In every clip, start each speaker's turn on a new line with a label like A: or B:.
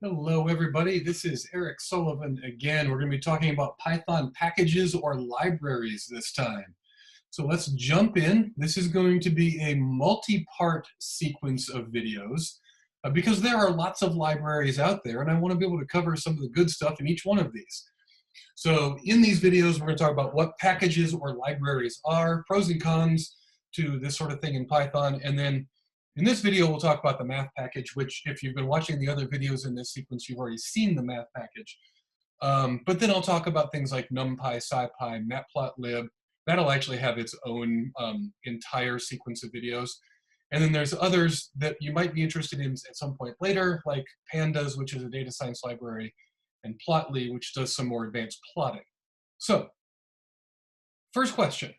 A: Hello, everybody. This is Eric Sullivan again. We're going to be talking about Python packages or libraries this time. So let's jump in. This is going to be a multi-part sequence of videos because there are lots of libraries out there, and I want to be able to cover some of the good stuff in each one of these. So in these videos, we're going to talk about what packages or libraries are, pros and cons to this sort of thing in Python, and then in this video, we'll talk about the math package, which if you've been watching the other videos in this sequence, you've already seen the math package. But then I'll talk about things like NumPy, SciPy, Matplotlib. That'll actually have its own entire sequence of videos. And then there's others that you might be interested in at some point later, like Pandas, which is a data science library, and Plotly, which does some more advanced plotting. So, first question.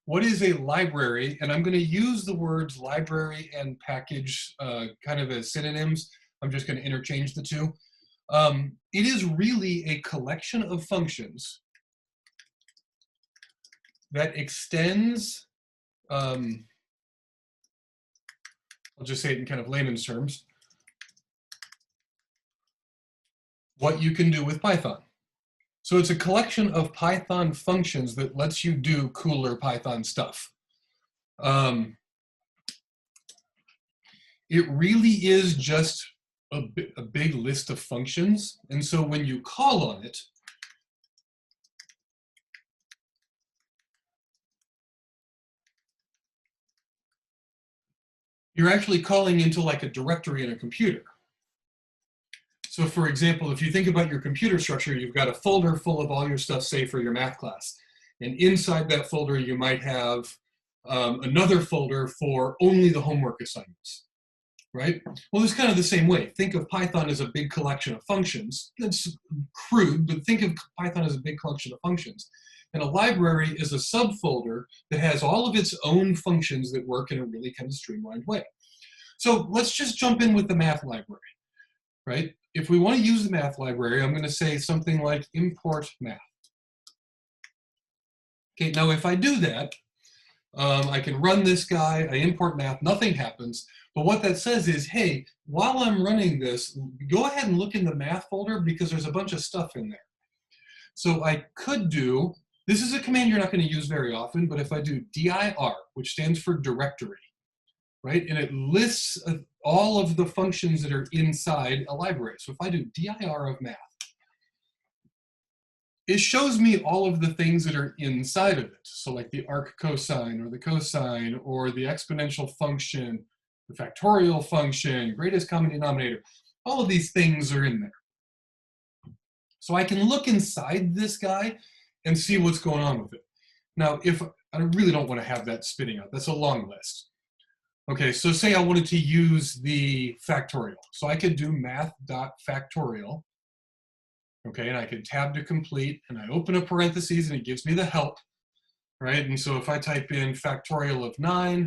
A: What is a library? And I'm going to use the words library and package kind of as synonyms. I'm just going to interchange the two. It is really a collection of functions that extends, I'll just say it in kind of layman's terms, what you can do with Python. So it's a collection of Python functions that lets you do cooler Python stuff. It really is just a big list of functions. And so when you call on it, you're actually calling into like a directory in a computer. So for example, if you think about your computer structure, you've got a folder full of all your stuff, say for your math class. And inside that folder, you might have another folder for only the homework assignments, right? Well, it's kind of the same way. Think of Python as a big collection of functions. That's crude, but think of Python as a big collection of functions. And a library is a subfolder that has all of its own functions that work in a really kind of streamlined way. So let's just jump in with the math library, right? If we want to use the math library, I'm going to say something like import math. Okay, now if I do that, I can run this guy, I import math, nothing happens. But what that says is, hey, while I'm running this, go ahead and look in the math folder because there's a bunch of stuff in there. So I could do, this is a command you're not going to use very often, but if I do dir, which stands for directory, right? And it lists all of the functions that are inside a library. So if I do dir of math, it shows me all of the things that are inside of it. So like the arc cosine or the cosine or the exponential function, the factorial function, greatest common denominator, all of these things are in there. So I can look inside this guy and see what's going on with it. Now, if I really don't want to have that spitting out, that's a long list. Okay, so say I wanted to use the factorial. So I could do math.factorial. Okay, and I could tab to complete, and I open a parentheses, and it gives me the help, right? And so if I type in factorial of 9,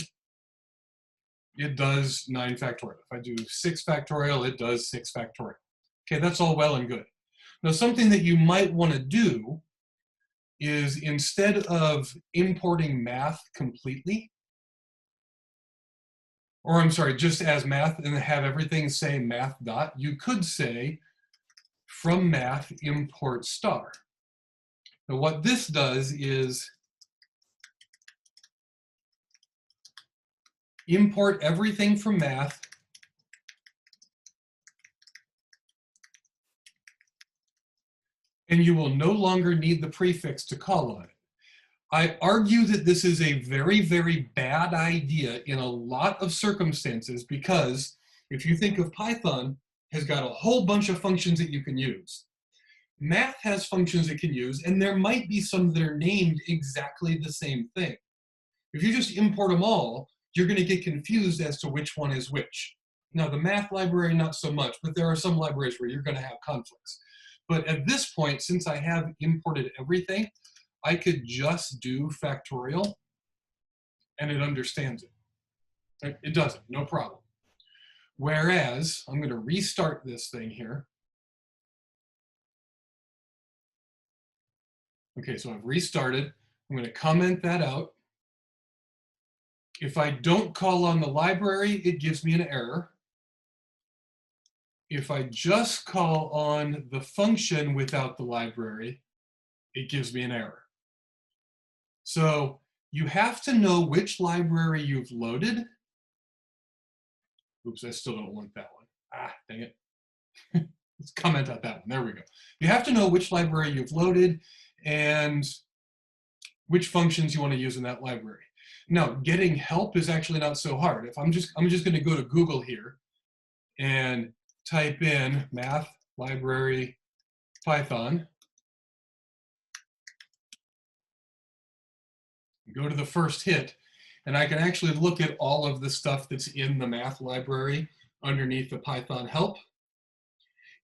A: it does 9 factorial. If I do 6 factorial, it does 6 factorial. Okay, that's all well and good. Now, something that you might want to do is instead of importing math completely, or I'm sorry, just as math and have everything say math dot, you could say from math import star. Now what this does is import everything from math and you will no longer need the prefix to call on it. I argue that this is a very, very bad idea in a lot of circumstances because if you think of Python, has got a whole bunch of functions that you can use. Math has functions it can use, and there might be some that are named exactly the same thing. If you just import them all, you're going to get confused as to which one is which. Now, the math library, not so much, but there are some libraries where you're going to have conflicts. But at this point, since I have imported everything, I could just do factorial, and it understands it. It does it, no problem. Whereas, I'm going to restart this thing here. Okay, so I've restarted. I'm going to comment that out. If I don't call on the library, it gives me an error. If I just call on the function without the library, it gives me an error. So you have to know which library you've loaded. Oops, I still don't want that one. Ah, dang it. Let's comment on that one. There we go. You have to know which library you've loaded and which functions you want to use in that library. Now, getting help is actually not so hard. If I'm just going to go to Google here and type in math library Python. Go to the first hit, and I can actually look at all of the stuff that's in the math library underneath the Python help.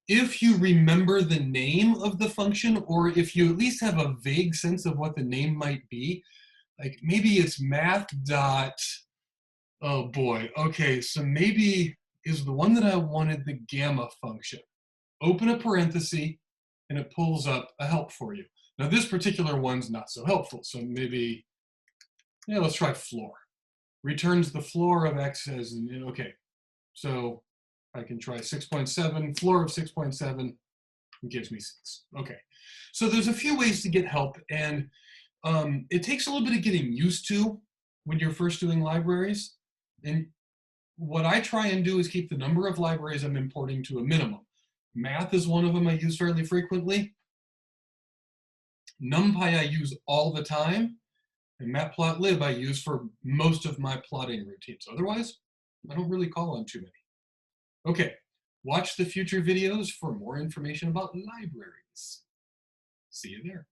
A: If you remember the name of the function, or if you at least have a vague sense of what the name might be, like maybe it's math dot, oh boy, okay, so maybe is the one that I wanted the gamma function. Open a parenthesis, and it pulls up a help for you. Now this particular one's not so helpful, so maybe, yeah, let's try floor. Returns the floor of x as, okay, so I can try 6.7, floor of 6.7, gives me 6. Okay, so there's a few ways to get help, and it takes a little bit of getting used to when you're first doing libraries. And what I try and do is keep the number of libraries I'm importing to a minimum. Math is one of them I use fairly frequently. NumPy I use all the time. And Matplotlib I use for most of my plotting routines. Otherwise, I don't really call on too many. Okay, watch the future videos for more information about libraries. See you there.